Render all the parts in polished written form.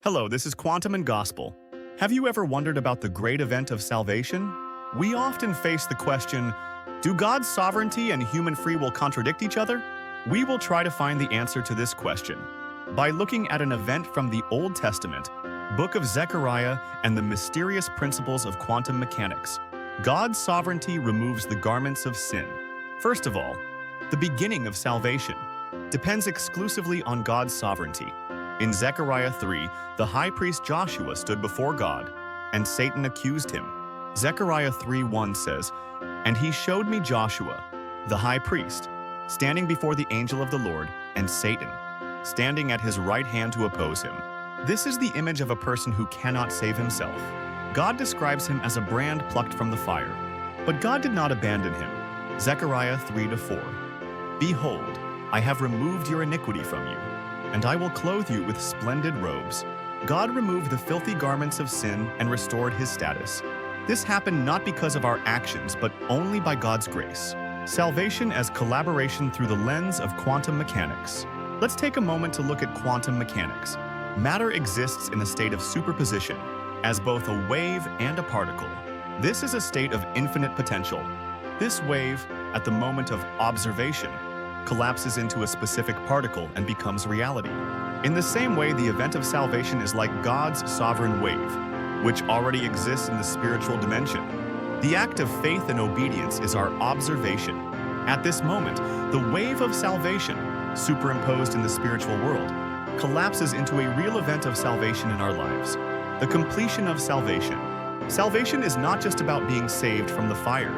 Hello, this is Quantum and Gospel. Have you ever wondered about the great event of salvation? We often face the question, do God's sovereignty and human free will contradict each other? We will try to find the answer to this question by looking at an event from the Old Testament, Book of Zechariah, and the mysterious principles of quantum mechanics. God's sovereignty removes the garments of sin. First of all, the beginning of salvation depends exclusively on God's sovereignty. In Zechariah 3, the high priest Joshua stood before God, and Satan accused him. Zechariah 3:1 says, "And he showed me Joshua, the high priest, standing before the angel of the Lord, and Satan, standing at his right hand to oppose him." This is the image of a person who cannot save himself. God describes him as a brand plucked from the fire. But God did not abandon him. Zechariah 3-4, "Behold, I have removed your iniquity from you, and I will clothe you with splendid robes." God removed the filthy garments of sin and restored his status. This happened not because of our actions, but only by God's grace. Salvation as collaboration through the lens of quantum mechanics. Let's take a moment to look at quantum mechanics. Matter exists in a state of superposition, as both a wave and a particle. This is a state of infinite potential. This wave, at the moment of observation, collapses into a specific particle and becomes reality. In the same way, the event of salvation is like God's sovereign wave, which already exists in the spiritual dimension. The act of faith and obedience is our observation. At this moment, the wave of salvation, superimposed in the spiritual world, collapses into a real event of salvation in our lives. The completion of salvation. Salvation is not just about being saved from the fire.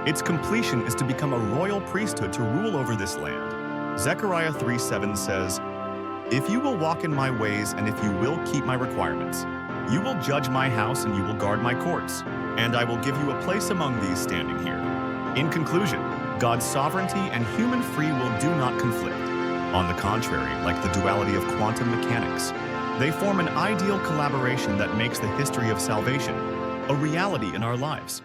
Its completion is to become a royal priesthood to rule over this land. Zechariah 3:7 says, "If you will walk in my ways and if you will keep my requirements, you will judge my house and you will guard my courts, and I will give you a place among these standing here." In conclusion, God's sovereignty and human free will do not conflict. On the contrary, like the duality of quantum mechanics, they form an ideal collaboration that makes the history of salvation a reality in our lives.